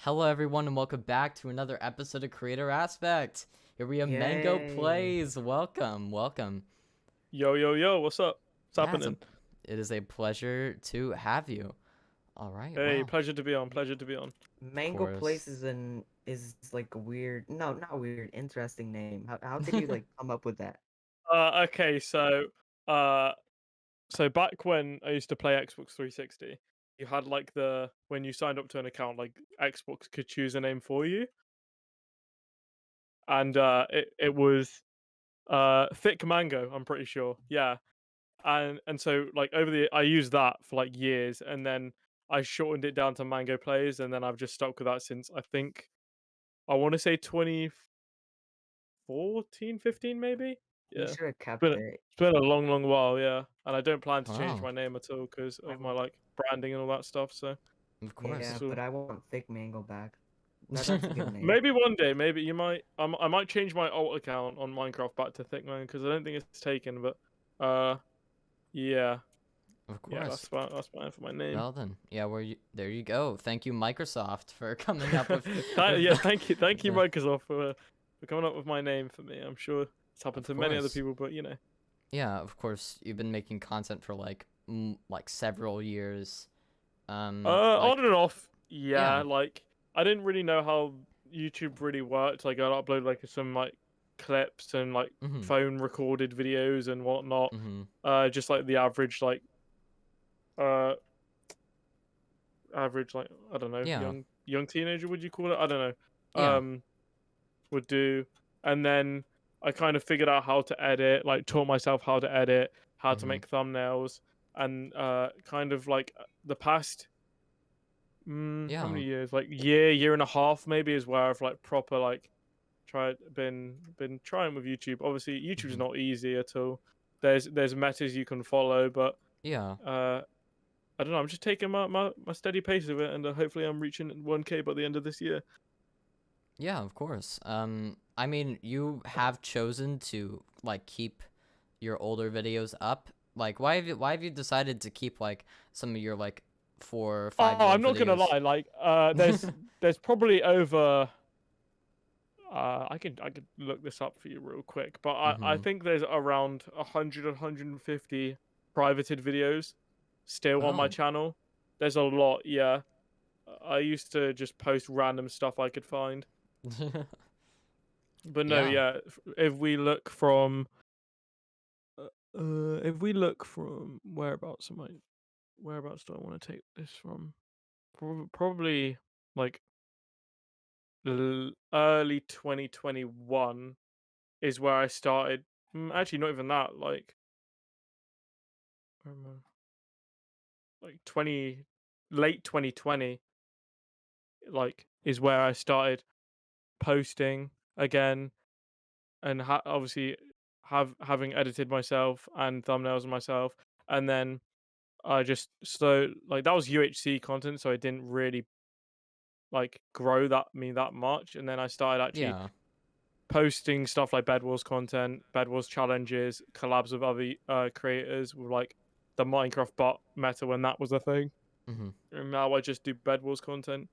Hello, everyone, and welcome back to another episode of Creator Aspect. Here we have Yay. MangoPlayz. Welcome. Yo, yo, yo, what's up? What's Yeah, happening? it is a pleasure to have you. All right, Hey, well, pleasure to be on, pleasure to be on. of Mango course. Place is like a weird, no, not weird, interesting name. How did you like come up with that? Okay, uh, so back when I used to play Xbox 360, you had like when you signed up to an account, like Xbox could choose a name for you, and it was Thick Mango, I'm pretty sure, yeah, and so like I used that for like years, and then I shortened it down to Mango Plays, and then I've just stuck with that since I think I want to say 2014, 15 maybe. You Yeah. should have It's kept been it. it's been a long, long while, yeah. And I don't plan to change Oh, my name at all because I of my want, like branding and all that stuff. So of yeah, course. so but I want Thick Mango back. That's a good name. maybe one day, maybe you might. I might change my alt account on Minecraft back to Thickman because I don't think it's taken. But yeah, Of yeah, course. that's fine for my name. Well then, yeah, there you go. Thank you, Microsoft, for coming up with, Yeah, with thank you, the, Microsoft, for coming up with my name for me. I'm sure it's happened of to many other course. people, but you know. Yeah, of course. You've been making content for like several years. On Like, and off, yeah. yeah. Like I didn't really know how YouTube really worked. Like I'd upload like some like clips and like Mhm. phone recorded videos and whatnot. Mhm. Just like the average uh average like I don't know Yeah. young teenager would you call it? I don't know. Yeah. Would do, and then I kind of figured out how to edit. Like taught myself how to edit, how to Mhm. make thumbnails, and kind of like the past how Yeah. many years? Like year and a half maybe is where I've like proper like tried been trying with YouTube. Obviously, YouTube's Mhm. not easy at all. There's metas you can follow, but Yeah. I don't know. I'm just taking my steady pace of it, and hopefully I'm reaching 1K by the end of this year. Yeah, of course. I mean, you have chosen to like keep your older videos up. Like, why have you decided to keep like some of your like four or Oh, 5 year I'm old not gonna videos? lie. Like there's probably over. I could look this up for you real quick, but I Mhm. think there's around 100, 150 privated videos still on my Oh. channel. There's a lot, yeah. I used to just post random stuff I could find, but no, Yeah. yeah. If we look from, if we look from whereabouts do I want to take this from? Probably like early 2021 is where I started. Actually, not even that. Um, like 20, late 2020, like is where I started posting again, and obviously having edited myself and thumbnails myself, and then I just like that was UHC content, so I didn't really like grow that much, and then I started actually Yeah. posting stuff like Bed Wars content, Bed Wars challenges, collabs with other creators with like the Minecraft bot meta when that was a thing. Mhm. And now I just do Bed Wars content,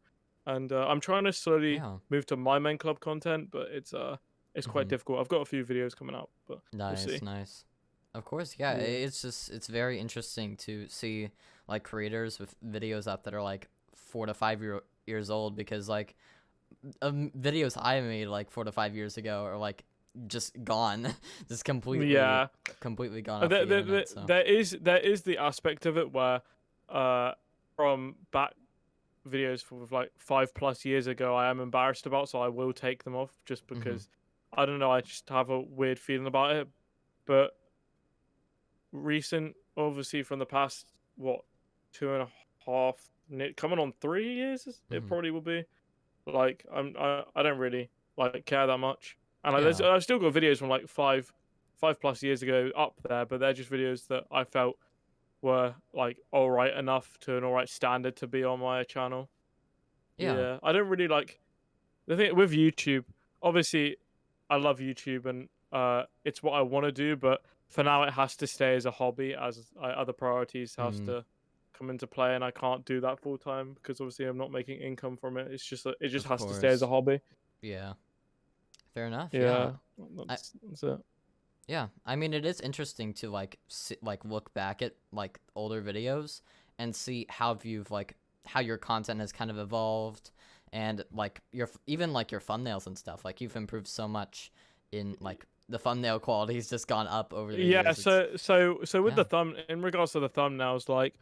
and I'm trying to slowly Yeah. move to my main club content, but it's quite Mhm. difficult. I've got a few videos coming out, but we'll Nice, see. nice. Of course, yeah. Yeah. It's very interesting to see like creators with videos up that are like 4 to 5 years old because like videos I made like 4 to 5 years ago are like just gone, just completely Yeah. completely gone Uh, off There, the there, internet. there, So there is the aspect of it where uh from back videos from like 5+ years ago I am embarrassed about, so I will take them off just mhm. because I don't know, I just have a weird feeling about it. But recent, obviously from the past, what, 2.5, coming on 3 years, it Mhm. probably will be. Like I don't really like care that much, and like Yeah. I've still got videos from like 5+ years ago up there, but they're just videos that I felt were like all right enough to an all right standard to be on my channel. Yeah. Yeah, I don't really like the thing with YouTube. Obviously, I love YouTube and it's what I want to do, but for now it has to stay as a hobby, as other priorities has Mm. to come into play, and I can't do that full time because obviously I'm not making income from it. It's just it just Of has to stay as a course. hobby. Yeah. Fair enough. Yeah. Yeah, I, that's it. yeah. I mean, it is interesting to like look back at like older videos and see how you've like how your content has kind of evolved, and like even like your thumbnails and stuff. Like you've improved so much in like the thumbnail quality's just gone up over the Yeah, years. so with Yeah. the in regards to the thumbnails, like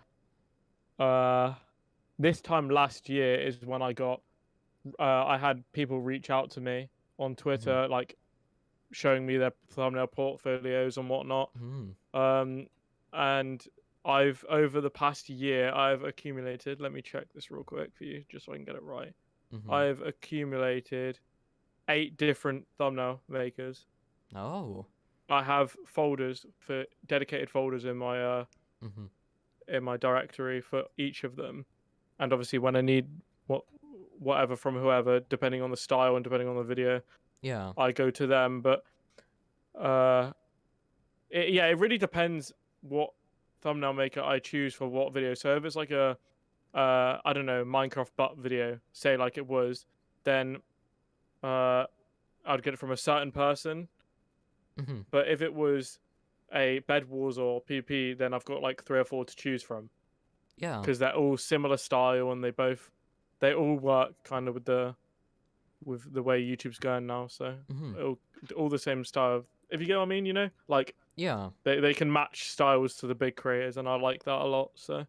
this time last year is when I had people reach out to me on Mm-hmm. Twitter, like showing me their thumbnail portfolios and whatnot. Mm-hmm. And I've over the past year I've accumulated. Let me check this real quick for you, just so I can get it right. Mm-hmm. I've accumulated 8 different thumbnail makers. Oh. I have folders for dedicated folders Mm-hmm. in my directory for each of them, and obviously when I need whatever from whoever, depending on the style and depending on the video, Yeah. I go to them. But it really depends what thumbnail maker I choose for what video. So if it's like a I don't know, Minecraft butt video, say like it was, then I'd get it from a certain person. Mm-hmm. But if it was a Bed Wars or PP, then I've got like 3 or 4 to choose from Yeah. because they're all similar style and they all work kind of with the way YouTube's going now. So Mm-hmm. all the same style. If you get what I mean, you know, like Yeah. they can match styles to the big creators, and I like that a lot. So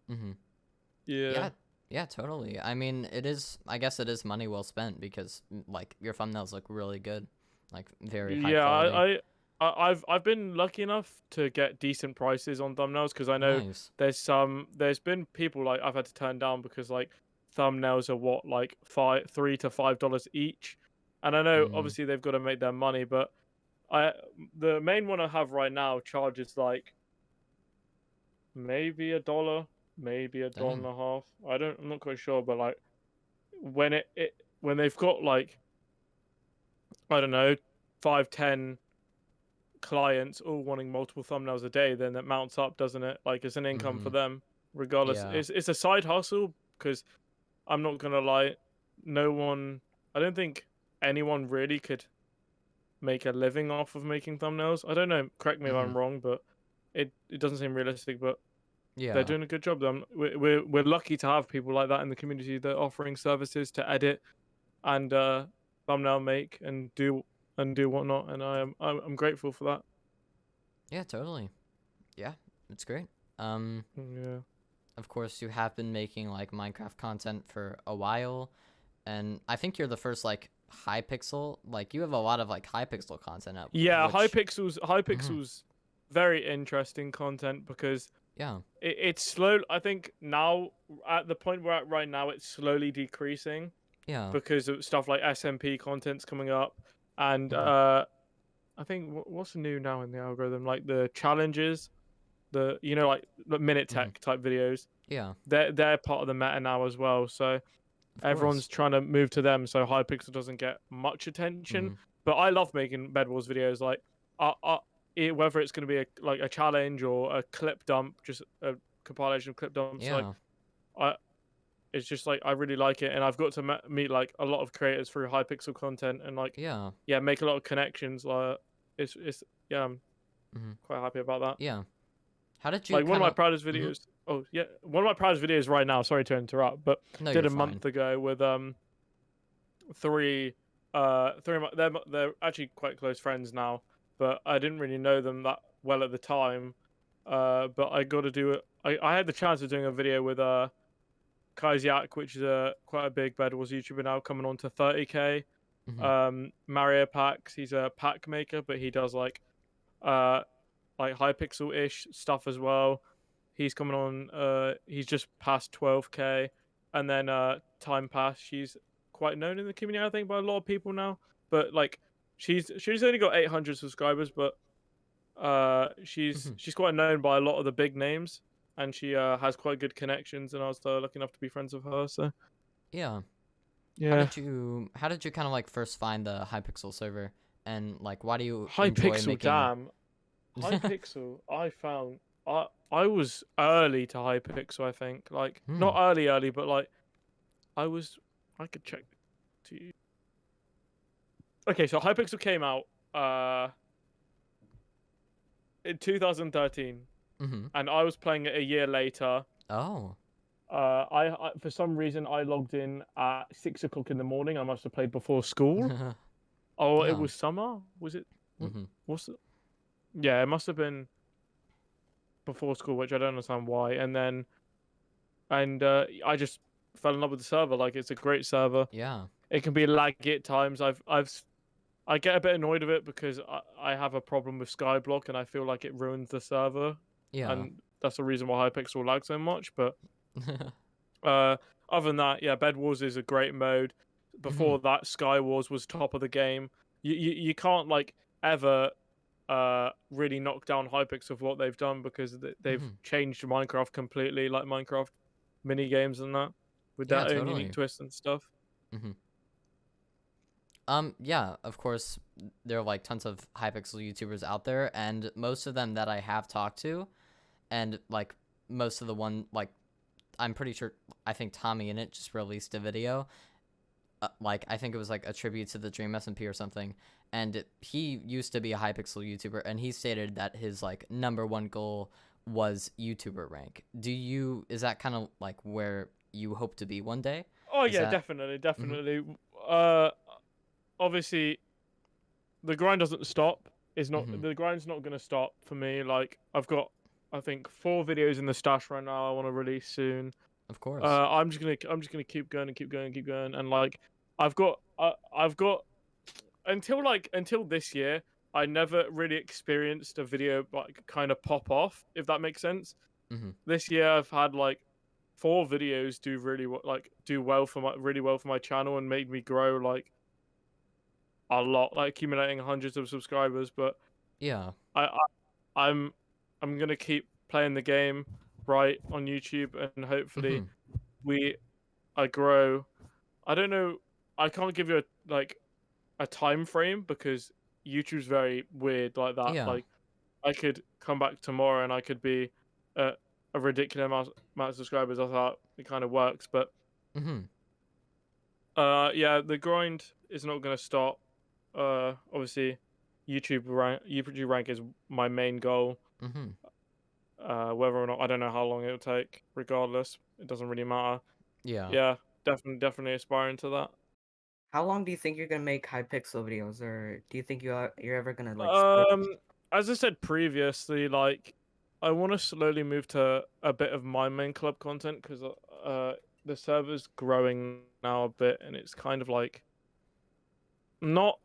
Mm-hmm. yeah, Yeah. Yeah, totally. I mean, it is. I guess it is money well spent because like your thumbnails look really good, like very high yeah. quality. I've been lucky enough to get decent prices on thumbnails because I know Nice. there's been people like I've had to turn down because like thumbnails are what like $3 to $5 each, and I know Mm. obviously they've got to make their money, but I the main one I have right now charges like maybe $1, maybe $1 and Dang. a half. I'm not quite sure, but like when when they've got like I don't know 5, 10 clients all wanting multiple thumbnails a day, then that mounts up, doesn't it? Like it's an income Mm-hmm. for them, regardless. Yeah. It's a side hustle because I'm not gonna lie, no one. I don't think anyone really could make a living off of making thumbnails. I don't know. Correct me if Mm-hmm. I'm wrong, but it doesn't seem realistic. But they're Yeah. doing a good job. We're lucky to have people like that in the community that are offering services to edit and thumbnail make and do whatnot, and I'm grateful for that. Yeah, totally. Yeah, it's great. Yeah. Of course, you have been making like Minecraft content for a while, and I think you're the first like Hypixel. Like you have a lot of like Hypixel content up. Yeah, Which. Mhm. Hypixel's very interesting content because Yeah. it's slow. I think now at the point we're at right now, it's slowly decreasing Yeah. because of stuff like SMP content's coming up, and Mhm. I think what's new now in the algorithm, like the challenges, the like the minute Mhm. tech type videos. Yeah. They're part of the meta now as well. So Of everyone's course. trying to move to them, so Hypixel doesn't get much attention. Mhm. But I love making Bed Wars videos. Like, whether it's going to be a challenge or a clip dump, just a compilation of clip dumps. Like, Yeah. I it's just like I really like it, and I've got to meet like a lot of creators through Hypixel content, and like Yeah. make a lot of connections. Like, it's yeah, I'm Mhm. quite happy about that. Yeah. How did you Like one of kind my of? proudest Mhm. videos. Oh yeah, one of my proudest videos right now. Sorry to interrupt, but No, did you're a fine. month ago with three three of my, they're actually quite close friends now, but I didn't really know them that well at the time. But I got to do it. I had the chance of doing a video with Kaiziak, which is quite a big Bed Wars YouTuber now, coming on to 30K. Mhm. Mario Packs, he's a pack maker, but he does uh like Hypixel ish stuff as well. He's coming on. He's just past 12K, and then Time Pass. She's quite known in the community, I think, by a lot of people now. But like, she's only got 800 subscribers, but Mhm. she's quite known by a lot of the big names, and she has quite good connections. And I was lucky enough to be friends with her. So Yeah. yeah, How did you kind of like first find the Hypixel server, and like why do you enjoy Hypixel, making? damn, Hypixel. I found I was early to Hypixel, I think. Like not Hmm. early, but like I was. I could check to you. Okay, so Hypixel came out in 2013, Mm-hmm. and I was playing it a year later. Oh. I for some reason I logged in at 6 o'clock in the morning. I must have played before school. Oh, it Yeah. was summer. Was it? Mm-hmm. What's it? Yeah, it must have been before school, which I don't understand why. And I just fell in love with the server. Like it's a great server. Yeah. It can be laggy at times. I get a bit annoyed with it because I have a problem with Skyblock and I feel like it ruins the server, Yeah. and that's the reason why Hypixel lags so much. But uh, other than that, yeah, Bed Wars is a great mode. Mm-hmm. Before that, Sky Wars was top of the game. You can't like ever really knock down Hypixel for what they've done because they've Mm-hmm. changed Minecraft completely, like Minecraft mini games and that, with Yeah, their own unique totally. twists and stuff. Mm-hmm. Yeah, of course, there are like tons of Hypixel YouTubers out there, and most of them that I have talked to, and like most of the one like I'm pretty sure I think Tommy in it just released a video. Like I think it was like a tribute to the Dream SMP or something, and he used to be a Hypixel YouTuber, and he stated that his like number one goal was YouTuber rank. Is that kind of like where you hope to be one day? Oh Is yeah, that? definitely, Mm-hmm. definitely. Uh, Obviously the grind doesn't stop. Is not Mm-hmm. The grind's not gonna stop for me. Like I've got, I think 4 videos in the stash right now. I want to release soon. Of course. I'm just gonna keep going and keep going and keep going. And like I've got until this year, I never really experienced a video like kind of pop off, if that makes sense. Mm-hmm. This year I've had like 4 videos do really well for my channel and made me grow like a lot, like accumulating hundreds of subscribers. But Yeah. I, I I'm I'm gonna keep playing the game right on YouTube, and hopefully Mm-hmm. we I grow. I don't know. I can't give you a time frame because YouTube's very weird like that. Yeah. Like I could come back tomorrow and I could be at a ridiculous amount of subscribers. I thought it kind of works, but Mm-hmm. yeah, the grind is not gonna stop. Obviously, YouTube rank is my main goal. Mm-hmm. Whether or not I don't know how long it'll take. Regardless, it doesn't really matter. Yeah. Yeah, definitely aspiring to that. How long do you think you're gonna make Hypixel videos, or do you think you're ever gonna like split? Um, as I said previously, like I want to slowly move to a bit of my main club content because the server's growing now a bit, and it's kind of like not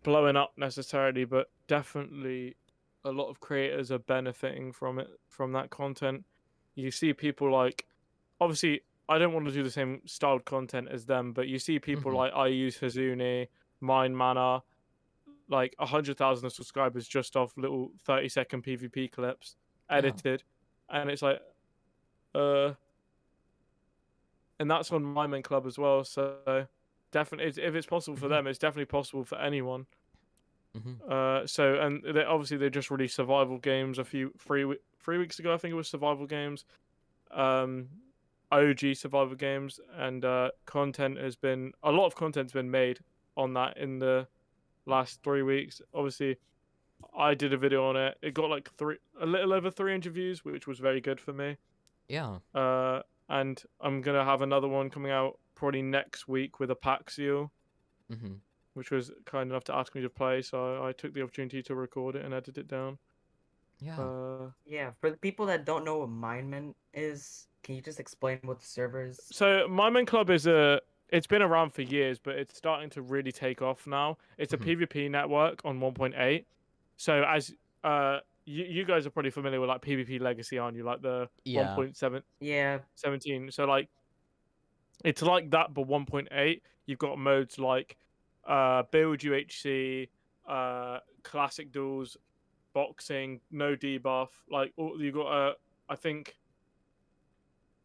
blowing up necessarily, but definitely a lot of creators are benefiting from it, from that content. You see people like, obviously I don't want to do the same styled content as them, but you see people Mm-hmm. like I use Hazuni, Mind Mana, like 100,000 subscribers just off little 30-second PvP clips Yeah. edited, and it's like, uh, and that's on my main club as well. So definitely, if it's possible for Mm-hmm. them, it's definitely possible for anyone. Mm-hmm. And they just released survival games 3 weeks ago. I think it was survival games, um, OG survival games, and a lot of content's been made on that in the last 3 weeks. Obviously, I did a video on it. It got like a little over 300 views, which was very good for me. Yeah. And I'm gonna have another one coming out probably next week with Apaxial, Mm-hmm. which was kind enough to ask me to play, so I took the opportunity to record it and edit it down. Yeah. Yeah, for the people that don't know what Mindman is, can you just explain what the server is? So my main club it's been around for years, but it's starting to really take off now. It's a Mm-hmm. PvP network on 1.8. So as you guys are probably familiar with like PvP Legacy, aren't you? Like the Yeah. 1.7 Yeah, 17. So like it's like that, but 1.8. You've got modes like build UHC, classic duels, boxing, no debuff. Like you got I think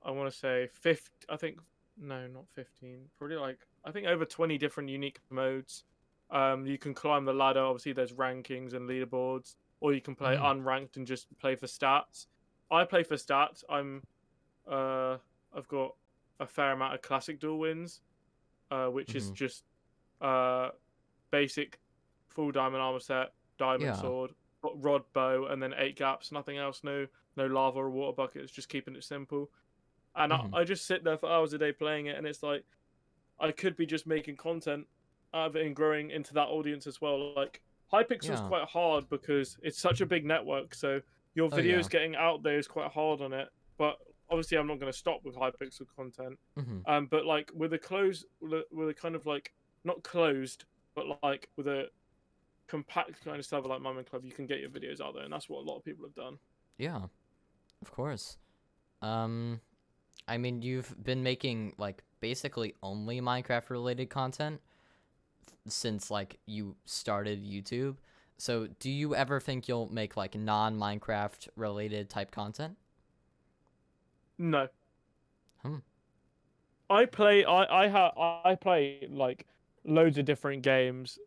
I want to say 50. I think no, not 15. Probably like I think over 20 different unique modes. You can climb the ladder. Obviously, there's rankings and leaderboards, or you can play Mm-hmm. unranked and just play for stats. I play for stats. I've got a fair amount of classic duel wins, which is Hmm. just basic full diamond armor set, diamond Yeah. sword, rod bow, and then 8 gaps. Nothing else. No lava or water buckets. Just keeping it simple. And Hmm. I just sit there for hours a day playing it, and it's like I could be just making content out of it and growing into that audience as well. Like Hypixel's Yeah. quite hard because it's such a big network, so your Oh yeah. videos getting out there is quite hard on it. But obviously, I'm not going to stop with Hypixel content. Hmm. But like with a kind of like not closed, but like with a compact kind of server like Moment Club, you can get your videos out there, and that's what a lot of people have done. Yeah. Of course. Um, I mean, you've been making like basically only Minecraft related content since like you started YouTube. So, do you ever think you'll make like non-Minecraft related type content? No, Hmm. I play like loads of different games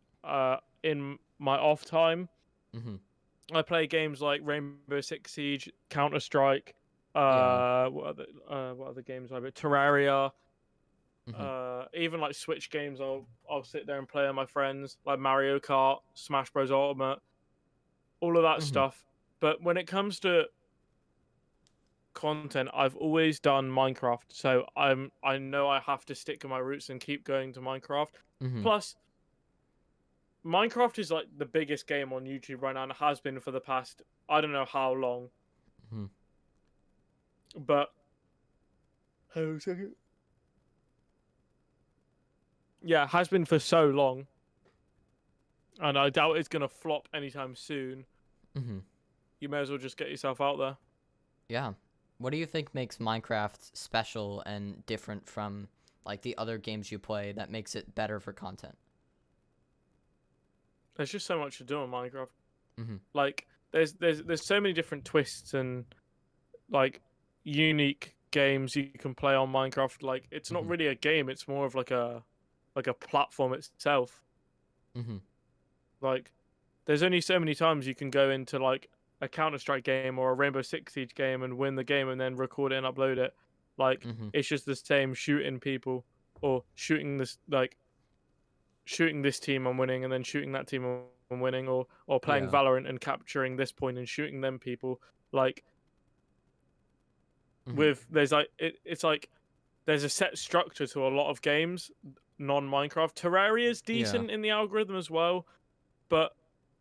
in my off time. Mhm. I play games like Rainbow Six Siege, Counter Strike, Yeah. what other games I play? Terraria, Mhm. even like Switch games I'll sit there and play with my friends, like Mario Kart, Smash Bros Ultimate, all of that Mhm. stuff. But when it comes to content, I've always done Minecraft, so I know I have to stick to my roots and keep going to Minecraft. Mhm. Plus, Minecraft is like the biggest game on YouTube right now, and it has been for the past I don't know how long, Mhm. but hold on a second. Yeah, it has been for so long, and I doubt it's gonna flop anytime soon. Mhm. You may as well just get yourself out there. Yeah. What do you think makes Minecraft special and different from like the other games you play that makes it better for content? There's just so much to do on Minecraft. Mhm. Like, there's so many different twists and like unique games you can play on Minecraft. Like, it's not Mhm. really a game; it's more of like a platform itself. Mhm. Like, there's only so many times you can go into like a Counter Strike game or a Rainbow Six Siege game and win the game and then record it and upload it. Like, Mhm. it's just the same shooting people or shooting this team and winning and then shooting that team and winning or playing Yeah. Valorant and capturing this point and shooting them people. Like Mhm. with there's like it's like there's a set structure to a lot of games, non-Minecraft. Terraria is Yeah. decent in the algorithm as well, but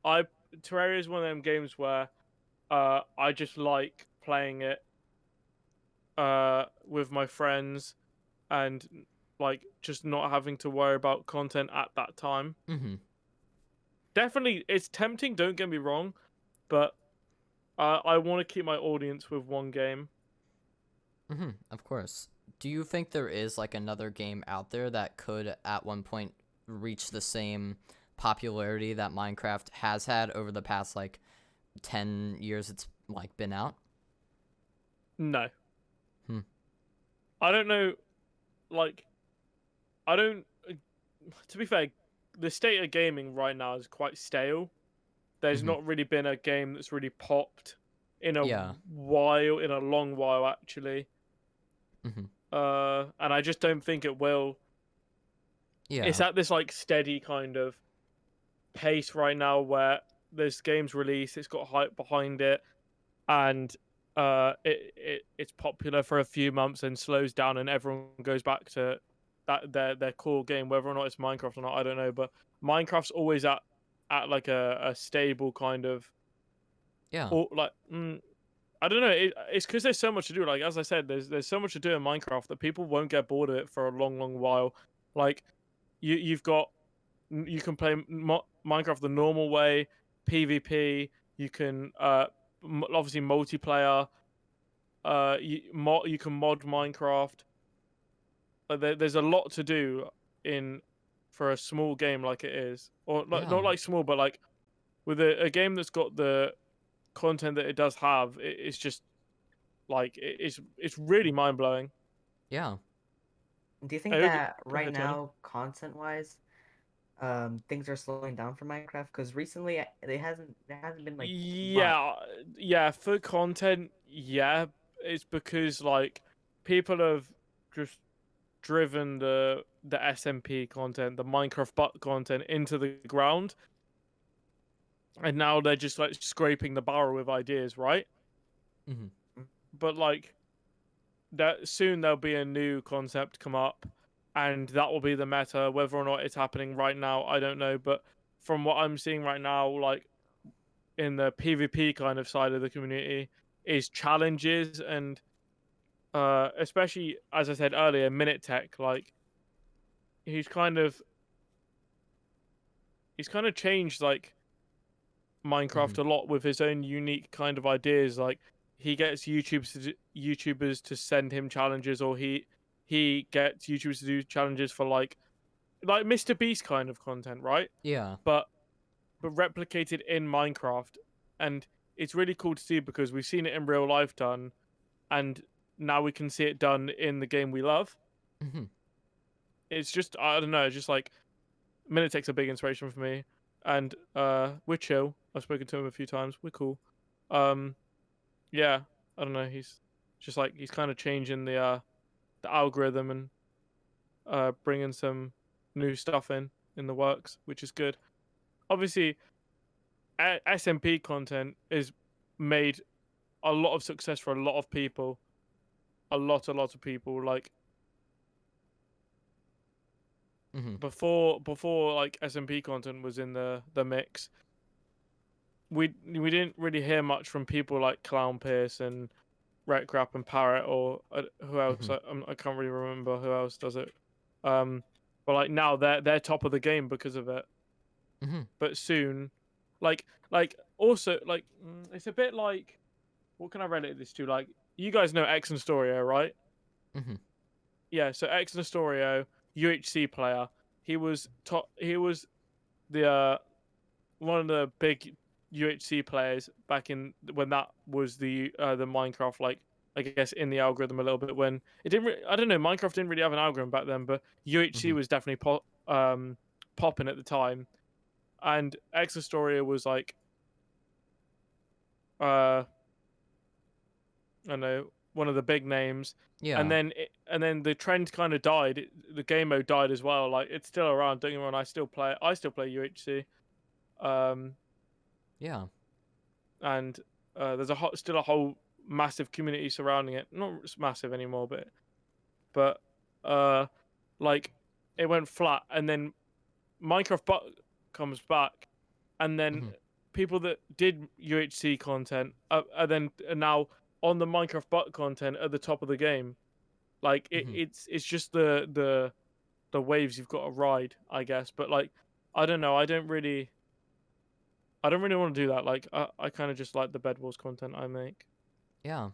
I Terraria is one of them games where I just like playing it with my friends and like just not having to worry about content at that time. Mhm. Definitely, it's tempting. Don't get me wrong, but I want to keep my audience with one game. Mhm. Of course. Do you think there is like another game out there that could at one point reach the same popularity that Minecraft has had over the past like 10 years it's like been out? No, Hmm. I don't know. Like, I don't. To be fair, the state of gaming right now is quite stale. There's Mhm. not really been a game that's really popped in a Yeah. while, in a long while actually. Mhm. And I just don't think it will. It's Yeah. at this like steady kind of pace right now where there's games released, it's got hype behind it, and it's popular for a few months and slows down, and everyone goes back to their core game, whether or not it's Minecraft or not, I don't know. But Minecraft's always at like a stable kind of Yeah. or like I don't know. It's because there's so much to do. Like as I said, there's so much to do in Minecraft that people won't get bored of it for a long while. Like you've got you can play Minecraft the normal way, PvP. You can obviously multiplayer. You can mod Minecraft. There's a lot to do in for a small game like it is, or like, Yeah. not like small, but like with a game that's got the content that it does have. It's just like it's really mind blowing. Yeah. Do you think Go that right ahead, Tony. now, content-wise, things are slowing down for Minecraft? Because recently there hasn't been like much. Yeah, yeah. For content, yeah, it's because like people have just driven the SMP content, the Minecraft butt content into the ground, and now they're just like scraping the barrel with ideas, right? Mm-hmm. But like that soon there'll be a new concept come up, and that will be the meta. Whether or not it's happening right now, I don't know. But from what I'm seeing right now, like in the PvP kind of side of the community, is challenges and especially as I said earlier, Minute Tech, like he's kind of changed like Mm-hmm. Minecraft a lot with his own unique kind of ideas. Like he gets YouTubers to send him challenges, or he gets YouTubers to do challenges for like Mr. Beast kind of content, right? Yeah. But replicated in Minecraft, and it's really cool to see because we've seen it in real life done, and now we can see it done in the game we love. Mm-hmm. It's just I don't know, just like Minitech's a big inspiration for me, and we're chill. I've spoken to him a few times. We're cool. Um, yeah, I don't know. He's just like he's kind of changing the algorithm and bringing some new stuff in the works, which is good. Obviously, SMP content is made a lot of success for a lot of people. A lot of people. Like Mm-hmm. before like SMP content was in the mix, we didn't really hear much from people like Clown Pierce and Retrap and Parrot or who else. Mm-hmm. I can't really remember who else does it. But like now they're top of the game because of it. Mm-hmm. But soon, like also like it's a bit like what can I relate this to? Like you guys know X and Storio, right? Mm-hmm. Yeah. So X and Storio, UHC player. He was top. He was the one of the big UHC players back in when that was the Minecraft, like I guess in the algorithm a little bit when it didn't I don't know, Minecraft didn't really have an algorithm back then, but UHC Mm-hmm. was definitely popping at the time, and Exostoria was like I don't know, one of the big names. And Yeah. then the trend kind of died. The game mode died as well. Like it's still around. Don't get me wrong. I still play it. I still play UHC. Um, Yeah. and there's still a whole massive community surrounding it. Not massive anymore, but uh, like it went flat, and then Minecraft comes back, and then Mm-hmm. people that did UHC content are now on the Minecraft content at the top of the game. Like Mm-hmm. it's just the waves you've got to ride, I guess. But like I don't know. I don't really want to do that. Like I kind of just like the Bed Wars content I make. Yeah.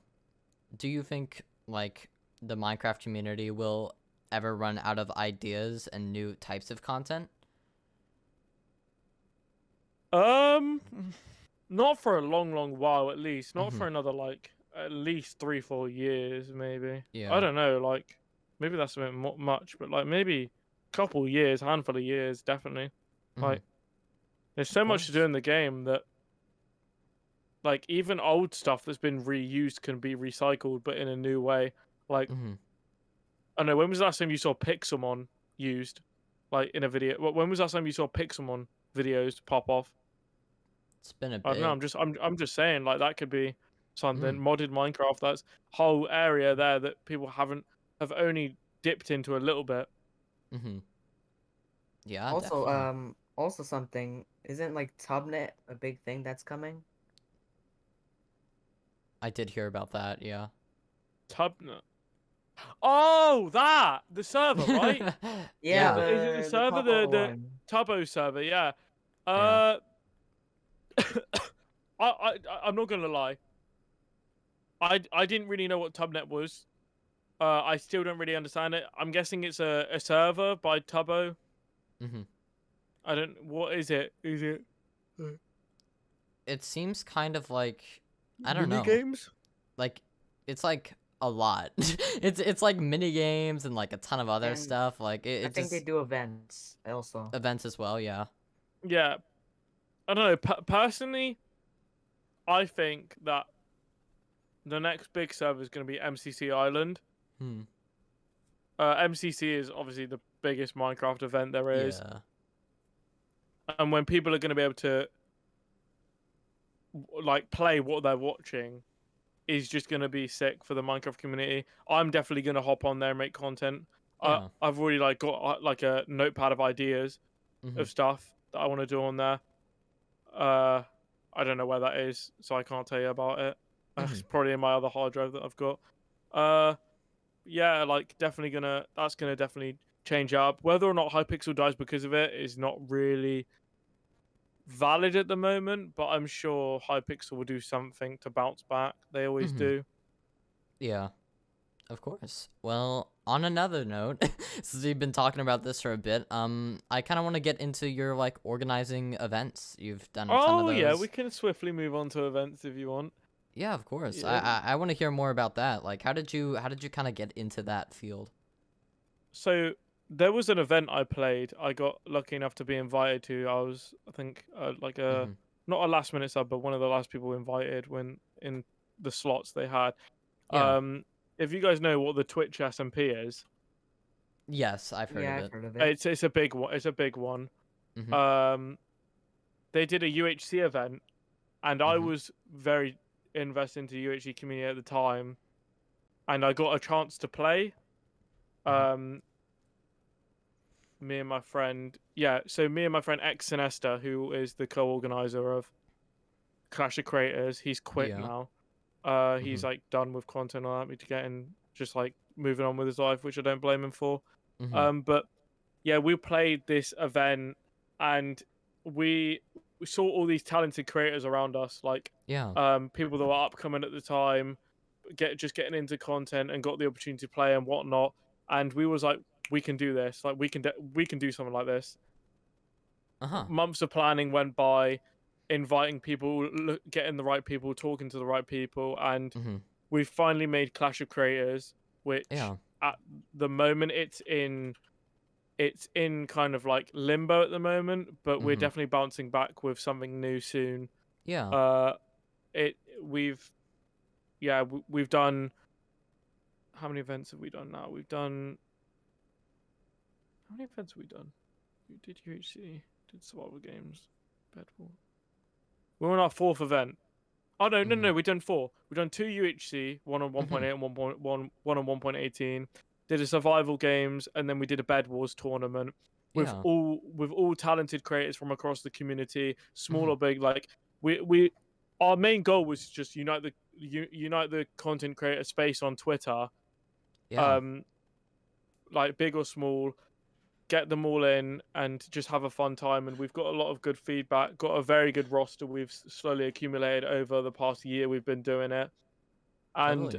Do you think like the Minecraft community will ever run out of ideas and new types of content? Um, not for a long while at least. Not Mm-hmm. for another like at least 3-4 years maybe. I Yeah. don't know. Like maybe that's a bit much, but like maybe couple years, handful of years, definitely. Mm-hmm. Like there's Of so much to do course. in the game that like even old stuff that's been reused can be recycled, but in a new way. Like Mm-hmm. I don't know, when was the last time you saw Pixelmon used, like in a video? When was the last time you saw Pixelmon videos pop off? It's been a I don't know. bit. I'm just saying like that could be something Mm. modded Minecraft. That's whole area there that people have only dipped into a little bit. Mm-hmm. Yeah, Also, definitely. also something, isn't like Tubnet a big thing that's coming? I did hear about that. Yeah. Tubnet. Oh, that the server, right? Yeah, Yeah. Is it the the server, pop-up the one. Tubbo server? Yeah. Yeah. Uh, I'm not gonna lie. I didn't really know what Tubnet was. I still don't really understand it. I'm guessing it's a server by Tubbo. Mm-hmm. I don't. What is it? Is it It seems kind of like I don't mini know. games? Like it's like a lot. It's like mini games and like a ton of other And stuff. Like I it think they just do events also. events as well. Yeah. Yeah. I don't know. Personally, I think that the next big server is going to be MCC Island. Hmm. MCC is obviously the biggest Minecraft event there is, Yeah. and when people are going to be able to like play what they're watching, is just going to be sick for the Minecraft community. I'm definitely going to hop on there and make content. Yeah. I've already like got like a notepad of ideas Mm-hmm. of stuff that I want to do on there. I don't know where that is, so I can't tell you about it. It's probably in my other hard drive that I've got. Yeah, like that's gonna definitely change up. Whether or not Hypixel dies because of it is not really valid at the moment, but I'm sure Hypixel will do something to bounce back. They always do. Yeah. Of course. Well, on another note, since we've been talking about this for a bit, I kind of want to get into your like organizing events. You've done a ton of those. Yeah, we can swiftly move on to events if you want. Yeah, of course. Yeah. I want to hear more about that. Like, how did you kind of get into that field? So there was an event I played. I got lucky enough to be invited to. I think, like not a last minute sub, but one of the last people invited when in the slots they had. Yeah. If you guys know what the Twitch SMP is, Yes, I've heard Yeah, of I've it. heard of it. it's a big one. It's a big one. Mhm. They did a UHC event, and I was very invested into UHC community at the time, and I got a chance to play. Me and my friend, me and my friend X Sinesta, who is the co-organizer of Clash of Creators, he's quit Yeah. now. He's like done with content on that, to get in, just like moving on with his life, which I don't blame him for. But yeah, we played this event, and we saw all these talented creators around us, like people that were upcoming at the time, getting into content and got the opportunity to play and whatnot. And we was like, we can do this. Like we can do something like this. Months of planning went by, inviting people, getting the right people, talking to the right people, and we finally made Clash of Creators, which at the moment it's in kind of like limbo at the moment, but we're definitely bouncing back with something new soon. Yeah. We've done. How many events have we done now? How many events have we done? We did UHC, did survival games, Bedwar. We're on our fourth event. Oh no, we've done four. We've done two UHC, one on 1.8 and one on 1.18. Did a survival games, and then we did a Bed Wars tournament with all talented creators from across the community, small or big. Like we our main goal was just unite the content creator space on Twitter. Like big or small, get them all in and just have a fun time. And we've got a lot of good feedback, got a very good roster we've slowly accumulated over the past year we've been doing it. And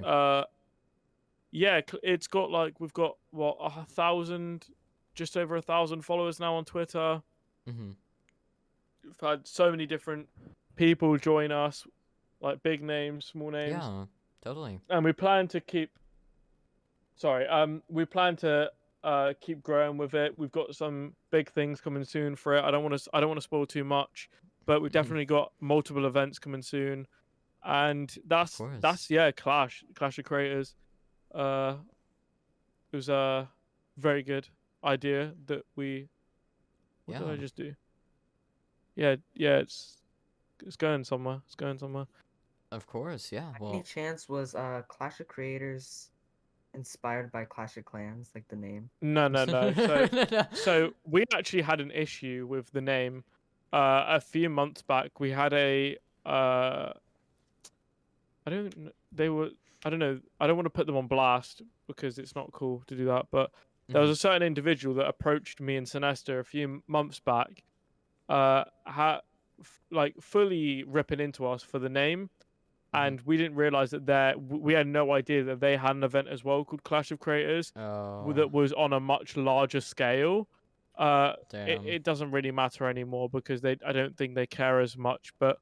it's got like, we've got what, 1,000, just over 1,000 followers now on Twitter. We've had so many different people join us, like big names, small names. Yeah, totally. And we plan to keep keep growing with it. We've got some big things coming soon for it. I don't want to spoil too much, but we've definitely got multiple events coming soon, and that's Clash of Creators. It was a very good idea that we. What did I just do? Yeah, it's going somewhere. It's going somewhere. Of course, yeah. Well, Any chance was Clash of Creators inspired by Clash of Clans, like the name? No. So we actually had an issue with the name. A few months back, we had a. I don't know. I don't want to put them on blast because it's not cool to do that. But there was a certain individual that approached me and Sinester a few months back, fully ripping into us for the name. And we didn't realize that we had no idea that they had an event as well called Clash of Creators that was on a much larger scale. It doesn't really matter anymore because I don't think they care as much. But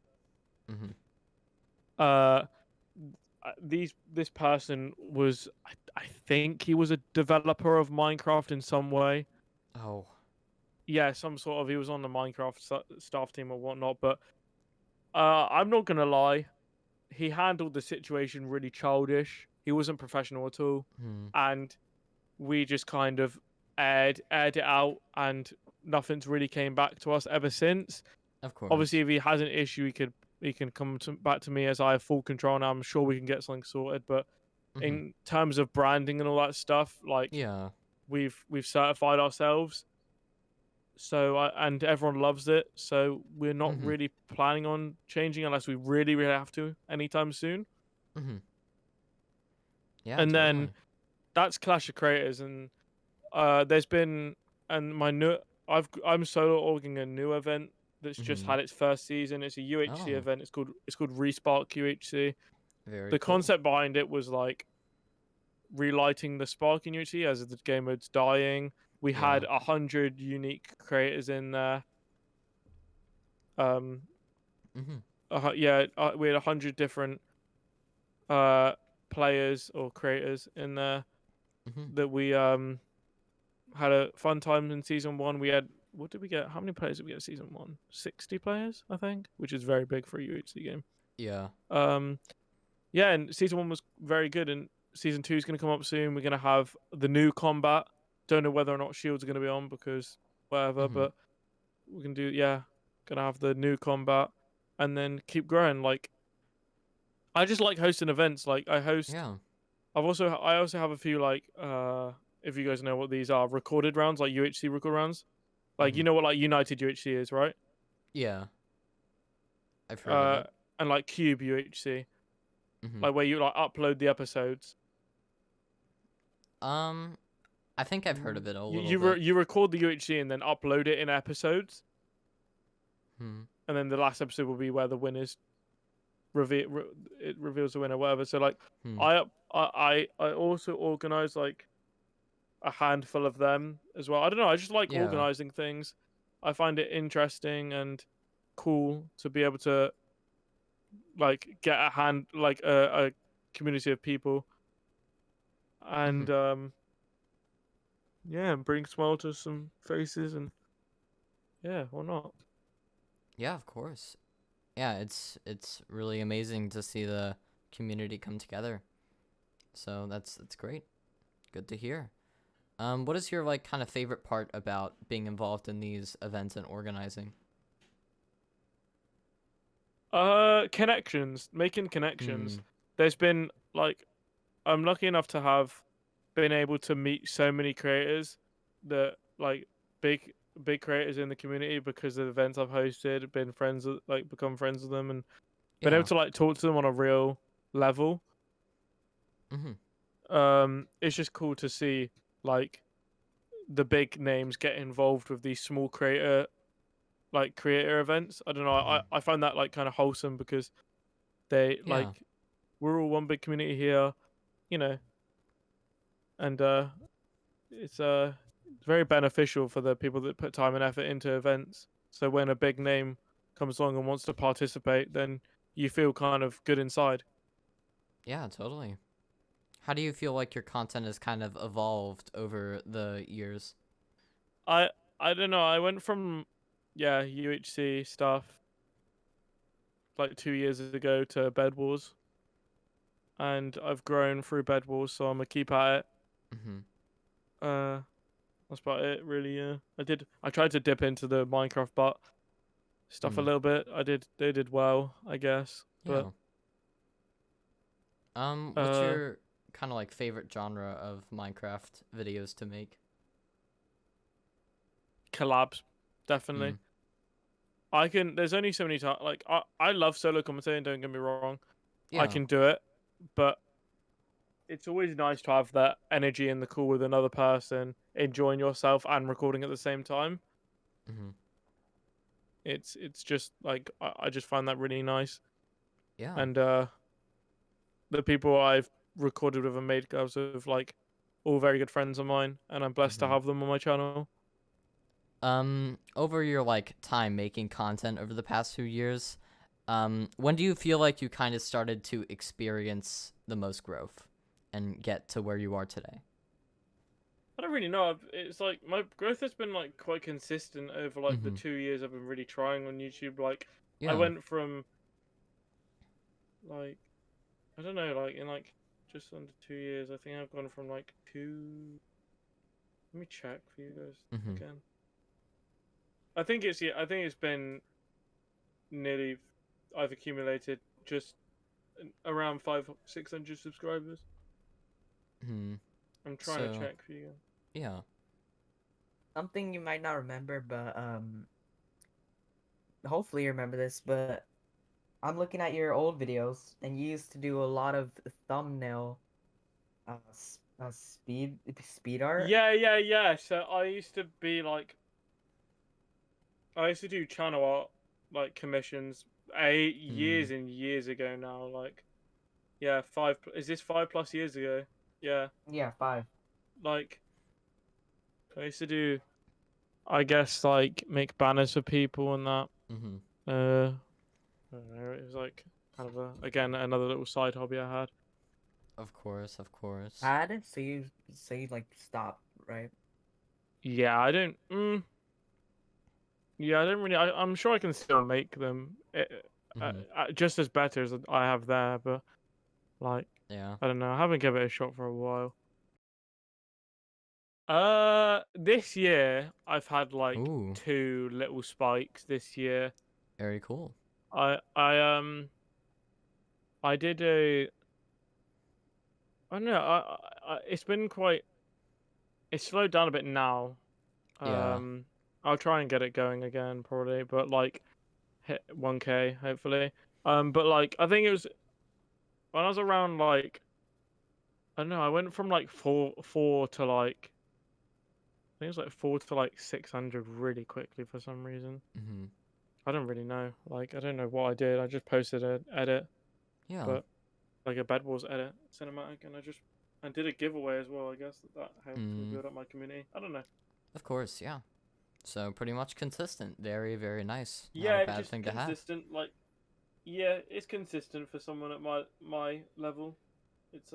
this person was, I think he was a developer of Minecraft in some way. Oh. Yeah, he was on the Minecraft staff team or whatnot. But I'm not gonna lie. he handled the situation really childish. He wasn't professional at all, and we just kind of aired it out, and nothing's really came back to us ever since. Of course. Obviously, if he has an issue, he can come back to me, as I have full control, and I'm sure we can get something sorted. But in terms of branding and all that stuff, like Yeah. we've certified ourselves, so and everyone loves it. So we're not really planning on changing unless we really have to anytime soon. Yeah. And totally. then that's Clash of Creators, and there's been I'm solo organizing a new event that's just had its first season. It's a UHC event. It's called Respark UHC. Very The cool. concept behind it was like relighting the spark in UHC as the game mode's dying. We had 100 unique creators in there. We had 100 different players or creators in there that we had a fun time in season 1. We had, what did we get? How many players did we get season 1? 60 players, I think, which is very big for a UHC game. Yeah. Yeah, and season 1 was very good, and season 2 is going to come up soon. We're going to have the new combat. Don't know whether or not shields are going to be on because whatever, but we can do, gonna have the new combat and then keep growing. Like, I just like hosting events. Like, I host. Yeah. I also have a few, like, if you guys know what these are, recorded rounds, like UHC record rounds. Like, you know what like United UHC is, right? Yeah. I've heard of it. And like Cube UHC, like where you like upload the episodes. I think I've heard of it a little bit. You record the UHC and then upload it in episodes. And then the last episode will be where the winners it reveals the winner, whatever. So like, I also organize like a handful of them as well. I don't know. I just like organizing things. I find it interesting and cool to be able to like get a community of people and and bring smile to some faces, and why not? Yeah, of course. Yeah, it's really amazing to see the community come together. So that's great. Good to hear. What is your like kind of favorite part about being involved in these events and organizing? Connections, making connections. There's been like, I'm lucky enough to have been able to meet so many creators that like big creators in the community because of the events I've hosted, become friends with them, and been able to like talk to them on a real level. It's just cool to see like the big names get involved with these small creator events. I don't know. I find that like kind of wholesome because they like, we're all one big community here, you know, and it's very beneficial for the people that put time and effort into events. So when a big name comes along and wants to participate, then you feel kind of good inside. Yeah, totally. How do you feel like your content has kind of evolved over the years? I don't know. I went from UHC stuff like 2 years ago to Bed Wars, and I've grown through Bed Wars, so I'm gonna keep at it. That's about it, really. Yeah, I tried to dip into the Minecraft bot stuff a little bit. They did well, I guess. But what's your kind of like favorite genre of Minecraft videos to make? Collabs, definitely. There's only so many times. Like, I love solo commentating, don't get me wrong. I can do it, but it's always nice to have that energy in the call with another person, enjoying yourself and recording at the same time. It's just like, I just find that really nice. Yeah. And the people I've recorded with and made girls of like all very good friends of mine, and I'm blessed to have them on my channel. Over your like time making content over the past few years, when do you feel like you kind of started to experience the most growth and get to where you are today? I don't really know. It's like my growth has been like quite consistent over like the 2 years I've been really trying on YouTube. Like, I went from like I don't know, like in like just under 2 years, I think I've gone from like two. Let me check for you guys Mm-hmm. again. I think it's been nearly. I've accumulated just around 500-600 subscribers. Hmm. I'm trying to So check for you. yeah. Something you might not remember, but hopefully you remember this, but I'm looking at your old videos, and you used to do a lot of thumbnail, speed art. Yeah. So I used to do channel art, like commissions, Hmm. years and years ago now. Like, yeah, is this 5+ years ago? Yeah, Yeah, 5. like I used to do, I guess, like make banners for people and that. Mm-hmm. I don't know, it was like kind of again another little side hobby I had. Of course, of course. Had so you like stopped, right? Yeah, I don't. Yeah, I don't really. I'm sure I can still make them, Mm-hmm. just as better as I have there, but like Yeah. I don't know. I haven't given it a shot for a while. This year I've had like Ooh, two little spikes this year. very cool. I I um I did a. I don't know. It's been quite. It's slowed down a bit now. Yeah. I'll try and get it going again probably, but like hit 1K hopefully. But like I think it was when I was around like I don't know. I went from like four to like I think it was like 4 to like 600 really quickly for some reason. Mm-hmm. I don't really know. Like I don't know what I did. I just posted an edit, Yeah. but like a Bed Wars edit cinematic, and I did a giveaway as well. I guess that helped me Mm. build up my community. I don't know. Of course, yeah. So pretty much consistent. Very, very nice. Not a Yeah, bad just thing to have. consistent. Like yeah, it's consistent for someone at my level. It's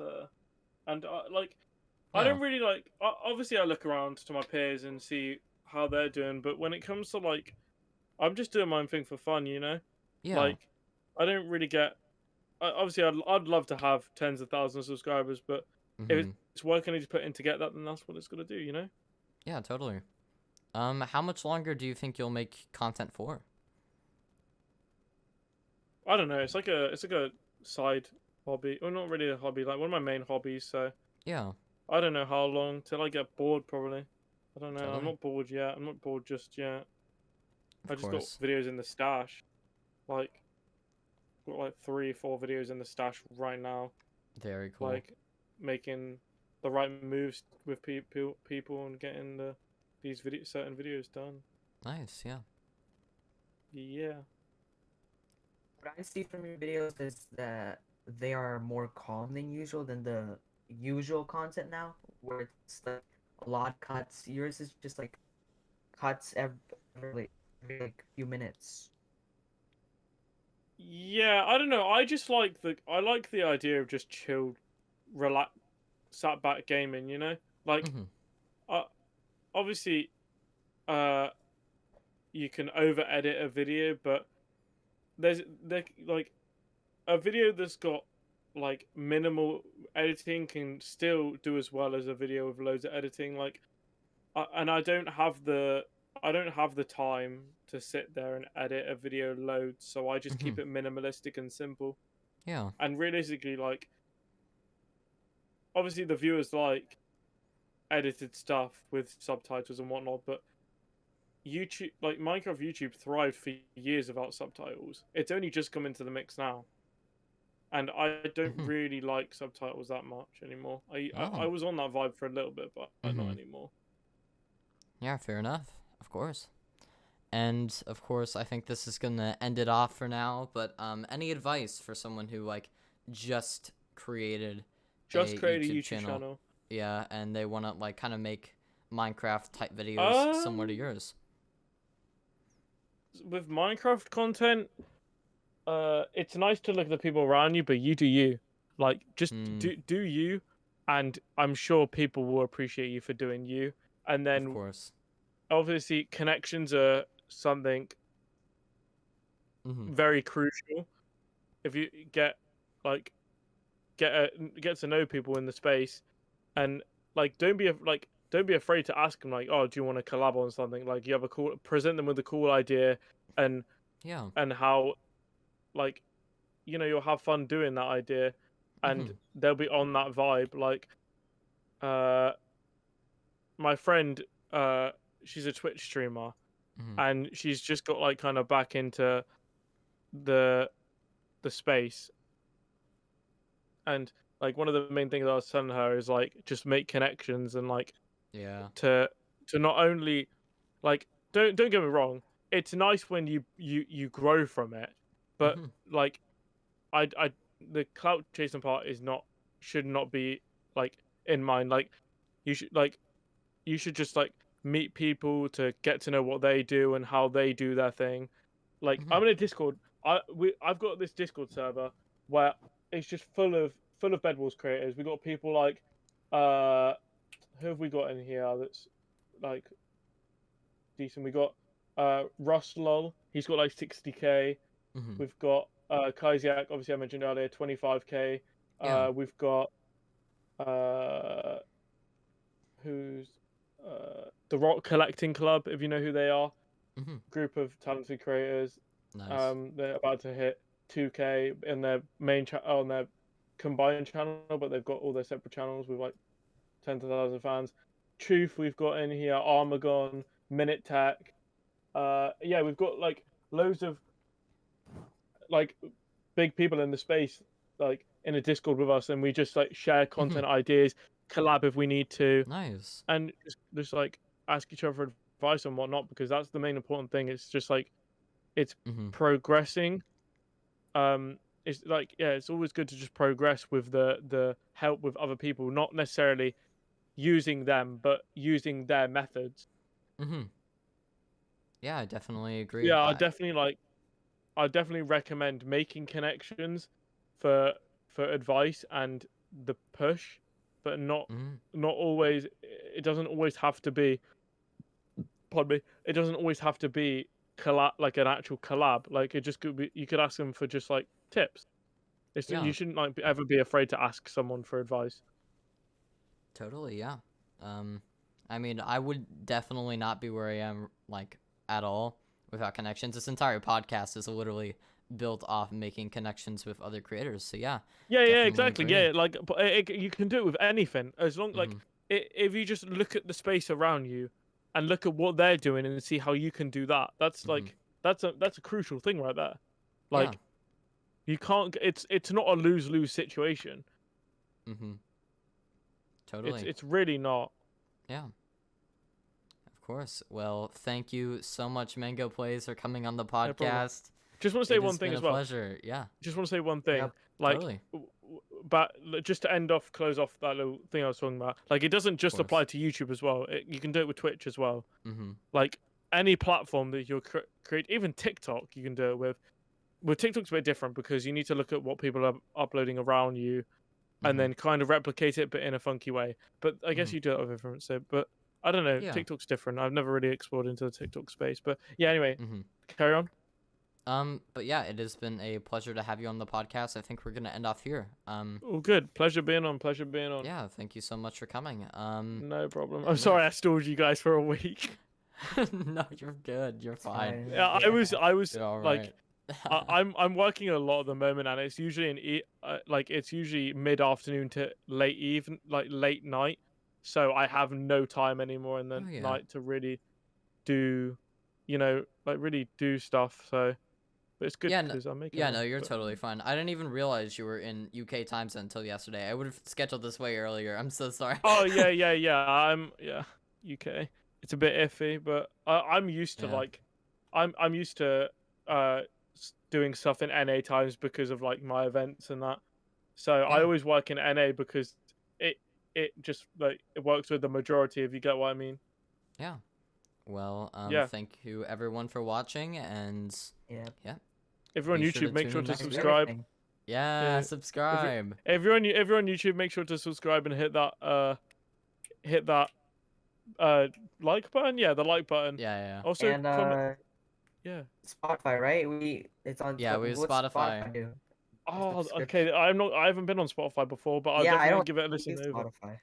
and like I Yeah. don't really like. Obviously, I look around to my peers and see how they're doing, but when it comes to like, I'm just doing my own thing for fun, you know. Yeah. Like, I don't really get. Obviously, I'd love to have tens of thousands of subscribers, but if Mm-hmm. it's work I need to put in to get that, then that's what it's gonna do, you know. Yeah, totally. How much longer do you think you'll make content for? I don't know. It's like a side hobby, or not really a hobby, like one of my main hobbies. So Yeah, I don't know how long till I get bored. Probably. I don't know. I'm totally. not bored yet. I'm not bored just yet. I Of just got course. videos in the stash. Like got like 3 4 videos in the stash right now. Very cool. Like making the right moves with people and getting these certain videos done. Nice, yeah. Yeah. What I see from your videos is that they are more calm than usual than the usual content now, where it's like a lot of cuts. Yours is just like cuts every like few minutes. Yeah, I don't know. I like the idea of just chilled, relax, sat back gaming. You know, like Mm-hmm. uh, obviously, uh, you can over edit a video, but there like a video that's got like minimal editing can still do as well as a video with loads of editing. Like, and I don't have the time to sit there and edit a video loads, so I just Mm-hmm. keep it minimalistic and simple. Yeah. And realistically, like, obviously the viewers like edited stuff with subtitles and whatnot, but YouTube, like Minecraft YouTube, thrived for years without subtitles. It's only just come into the mix now, and I don't Mm-hmm. really like subtitles that much anymore. I Oh. was on that vibe for a little bit, but not Mm-hmm. anymore. Yeah, fair enough. Of course. And of course, I think this is gonna end it off for now. But any advice for someone who like just created Just a create a YouTube YouTube channel? channel. Yeah, and they wanna like kind of make Minecraft type videos similar to Um, yours. with Minecraft content, it's nice to look at the people around you, but you do you. Like, just Mm, do you, and I'm sure people will appreciate you for doing you. And of then course. obviously connections are something Mm-hmm. very crucial. If you get like get to know people in the space, and like don't be afraid to ask them like, oh, do you want to collab on something? Like you have present them with a cool idea, and Yeah. how like you'll have fun doing that idea, and they'll be on that vibe. Like my friend, she's a Twitch streamer, and she's just got like kind of back into the space, and like one of the main things I was telling her is like just make connections, and like to not only like don't get me wrong, it's nice when you grow from it, but like I the clout chasing part should not be like in mind. Like you should just like meet people to get to know what they do and how they do their thing. Like I'm in a Discord. I've got this Discord server where it's just full of Bed Wars creators. We got people like who have we got in here that's like decent? We got Russ Lol. He's got like 60k. We've got Kaiziak, obviously I mentioned earlier, 25k. We've got who's the Rock Collecting Club, if you know who they are. Group of talented creators. Nice. They're about to hit 2k in their main on their combined channel, but they've got all their separate channels with like 10,000 fans. Truth, we've got in here Armagon, Minute Tech. Yeah, we've got like loads of like big people in the space, like in a Discord with us, and we just like share content ideas, collab if we need to. Nice. And just like ask each other for advice and whatnot, because that's the main important thing. It's just like it's progressing. It's like it's always good to just progress with the help with other people, not necessarily using them, but using their methods. Yeah, I definitely agree. Yeah, I definitely recommend making connections for advice and the push, but not always. It doesn't always have to be. Pardon me. It doesn't always have to be like an actual collab. Like it just could be. You could ask them for just like tips. You shouldn't like ever be afraid to ask someone for advice. Totally, yeah. I mean, I would definitely not be where I am like at all without connections. This entire podcast is literally built off making connections with other creators. So yeah. Yeah, exactly. Agree. Yeah, like you can do it with anything as long like if you just look at the space around you and look at what they're doing and see how you can do that. That's like that's a crucial thing right there. Like you can't. It's not a lose-lose situation. Totally. It's really not. Yeah. Of course. Well, thank you so much, MangoPlayz, for coming on the podcast. Just want to say one thing as well. Pleasure. Yeah. Just want to say one thing. Yep. Like, totally. But just to close off that little thing I was talking about. Like, it doesn't just apply to YouTube as well. You can do it with Twitch as well. Like any platform that you're create, even TikTok, you can do it with. With TikTok's a bit different because you need to look at what people are uploading around you, and then kind of replicate it, but in a funky way. But I guess you do it with everyone. So, but I don't know. Yeah. TikTok's different. I've never really explored into the TikTok space. But yeah, anyway, carry on. But yeah, it has been a pleasure to have you on the podcast. I think we're gonna end off here. Oh, good. Pleasure being on. Yeah, thank you so much for coming. No problem. I'm sorry I stalled you guys for a week. No, you're good. You're fine. Yeah, I was like. Right. I'm working a lot at the moment, and it's usually it's usually mid-afternoon to late night, so I have no time anymore in the night to really do, really do stuff. So, but it's good because I'm making. Yeah, no, you're totally fine. I didn't even realize you were in UK time zone until yesterday. I would have scheduled this way earlier. I'm so sorry. Oh yeah. UK. It's a bit iffy, but I'm used to I'm used to doing stuff in NA times because of like my events and that. So I always work in NA because it just like it works with the majority, if you get what I mean. Yeah. Well, thank you everyone for watching, and everyone on YouTube, make sure to subscribe. Yeah, subscribe. Everyone on YouTube, make sure to subscribe and hit that like button. Yeah, the like button. Yeah. Also, and Spotify, right? It's on. Yeah, we have Spotify. Oh, subscription. okay. I haven't been on Spotify before, but I'll Yeah, I definitely don't give it a listen use over. Spotify.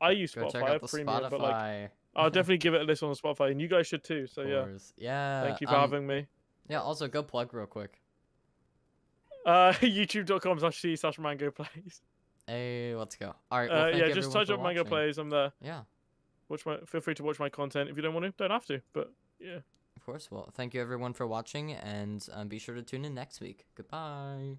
I use Go check Spotify, I out have the premium, but like Spotify. I'll definitely give it a listen on Spotify, and you guys should too. So Of yeah, course. Yeah. thank you for having me. Yeah. Also, go plug real quick. YouTube.com/c/MangoPlayz. Hey, let's go. All right. Well, thank Yeah, you just everyone touch for up watching. MangoPlayz. I'm there. Yeah. Feel free to watch my content. If you don't want to, don't have to. But yeah. Of course. Well, thank you everyone for watching, and be sure to tune in next week. Goodbye.